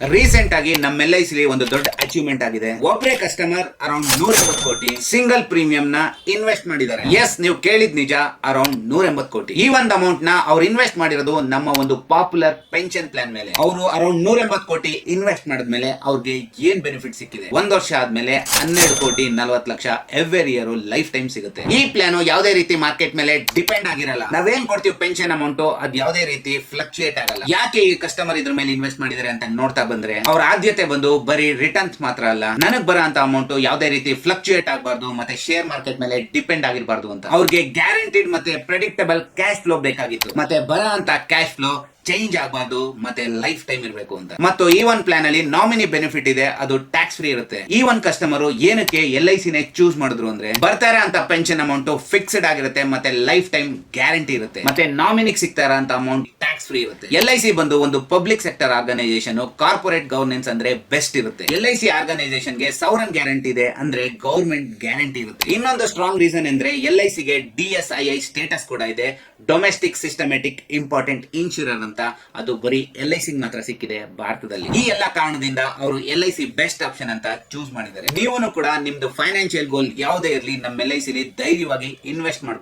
Recent ಆಗಿ ನಮ್ಮ LIC ಒಂದು ದೊಡ್ಡ ಅಚೀವ್ಮೆಂಟ್ ಆಗಿದೆ. ಒಬ್ಬರೇ ಕಸ್ಟಮರ್ ಅರೌಂಡ್ 180 ಕೋಟಿ ಸಿಂಗಲ್ ಪ್ರೀಮಿಯಂ ನ ಇನ್ವೆಸ್ಟ್ ಮಾಡಿದ್ದಾರೆ. ಎಸ್, ನೀವು ಕೇಳಿದ್ ನಿಜ, ಅರೌಂಡ್ 180 ಕೋಟಿ. ಈ ಒಂದು ಅಮೌಂಟ್ ನ ಅವ್ರು ಇನ್ವೆಸ್ಟ್ ಮಾಡಿರೋದು ನಮ್ಮ ಒಂದು ಪಾಪ್ಯುಲರ್ ಪೆನ್ಷನ್ ಪ್ಲಾನ್ ಮೇಲೆ. ಅವರು ಅರೌಂಡ್ 180 ಕೋಟಿ ಇನ್ವೆಸ್ಟ್ ಮಾಡಿದ್ಮೇಲೆ ಅವ್ರಿಗೆ ಏನ್ ಬೆನಿಫಿಟ್ ಸಿಕ್ಕಿದೆ? 1 ವರ್ಷ ಆದ್ಮೇಲೆ 12 ಕೋಟಿ 40 lakh every year life time ಸಿಗುತ್ತೆ. ಈ ಪ್ಲಾನ್ ಯಾವುದೇ ರೀತಿ ಮಾರ್ಕೆಟ್ ಮೇಲೆ ಡಿಪೆಂಡ್ ಆಗಿರಲ್ಲ. ನಾವೇನ್ ಕೊಡ್ತೀವಿ ಪೆನ್ಷನ್ ಅಮೌಂಟ್ ಅದ್ ಯಾವುದೇ ರೀತಿ ಫ್ಲಕ್ಚುಯೇಟ್ ಆಗಲ್ಲ. ಯಾಕೆ ಈ ಕಸ್ಟಮರ್ ಇದ್ರ ಮೇಲೆ ಇನ್ವೆಸ್ಟ್ ಮಾಡಿದ್ದಾರೆ ಅಂತ ನೋಡ್ತಾ ಬಂದ್ರೆ ಅವ್ರ ಆದ್ಯತೆ ಬಂದು ಬರೀ ರಿಟರ್ನ್ಸ್ ಮಾತ್ರ ಅಲ್ಲ, ನನಗ್ ಬರೋ ಅಂತ ಅಮೌಂಟ್ ಯಾವುದೇ ರೀತಿ ಫ್ಲಕ್ಚುಯೇಟ್ ಆಗಬಾರ್ದು ಮತ್ತೆ ಶೇರ್ ಮಾರ್ಕೆಟ್ ಮೇಲೆ ಡಿಪೆಂಡ್ ಆಗಿರಬಾರ್ದು ಅಂತ. ಅವ್ರಿಗೆ ಗ್ಯಾರಂಟಿಡ್ ಮತ್ತೆ ಪ್ರೆಡಿಕ್ಟಬಲ್ ಕ್ಯಾಶ್ ಫ್ಲೋ ಬೇಕಾಗಿತ್ತು. ಮತ್ತೆ ಬರೋ ಅಂತ ಕ್ಯಾಶ್ ಫ್ಲೋ ಚೇಂಜ್ ಆಗಬಾರ್ದು ಮತ್ತೆ ಲೈಫ್ ಟೈಮ್ ಇರಬೇಕು ಅಂತ. ಮತ್ತು ಈ ಒಂದು ಪ್ಲಾನ್ ಅಲ್ಲಿ ನಾಮಿನಿ ಬೆನಿಫಿಟ್ ಇದೆ, ಅದು ಟ್ಯಾಕ್ಸ್ ಫ್ರೀ ಇರುತ್ತೆ. ಈ ಒಂದು ಕಸ್ಟಮರ್ ಏನಕ್ಕೆ LIC ನೇ ಚೂಸ್ ಮಾಡಿದ್ರು ಅಂದ್ರೆ ಬರ್ತಾರೆ ಅಂತ ಪೆನ್ಷನ್ ಅಮೌಂಟ್ ಫಿಕ್ಸ್ಡ್ ಆಗಿರುತ್ತೆ ಮತ್ತೆ ಲೈಫ್ ಟೈಮ್ ಗ್ಯಾರಂಟಿ ಇರುತ್ತೆ. ಮತ್ತೆ ನಾಮಿನಿಗೆ ಸಿಗ್ತಾರ ಅಂತ ಅಮೌಂಟ್ ಟ್ಯಾಕ್ಸ್ ಫ್ರೀ ಇರುತ್ತೆ. LIC ಬಂದು ಒಂದು public sector organisation, corporate governance ಅಂದ್ರೆ ಬೆಸ್ಟ್ ಇರುತ್ತೆ. LIC ಆರ್ಗನೈಸೇಷನ್ ಗೆ ಸವರನ್ ಗ್ಯಾರಂಟಿ ಇದೆ, ಅಂದ್ರೆ ಗವರ್ಮೆಂಟ್ ಗ್ಯಾರಂಟಿ ಇರುತ್ತೆ. ಇನ್ನೊಂದು ಸ್ಟ್ರಾಂಗ್ ರೀಸನ್ ಅಂದ್ರೆ LIC ಗೆ DSII ಸ್ಟೇಟಸ್ ಕೂಡ ಇದೆ, ಡೊಮೆಸ್ಟಿಕ್ ಸಿಸ್ಟಮೆಟಿಕ್ ಇಂಪಾರ್ಟೆಂಟ್ ಇನ್ಶೂರರ್ ಅಂತ. ಅದು ಬರೀ LIC ಮಾತ್ರ ಸಿಕ್ಕಿದೆ ಭಾರತದಲ್ಲಿ. ಈ ಎಲ್ಲಾ ಕಾರಣದಿಂದ ಅವರು LIC ಬೆಸ್ಟ್ ಆಪ್ಷನ್ ಅಂತ ಚೂಸ್ ಮಾಡಿದ್ದಾರೆ. ನೀವು ಕೂಡ ನಿಮ್ದು ಫೈನಾನ್ಷಿಯಲ್ ಗೋಲ್ ಯಾವುದೇ ಇರಲಿ ನಮ್ಮ LIC ಧೈರ್ಯವಾಗಿ ಇನ್ವೆಸ್ಟ್ ಮಾಡಬಹುದು.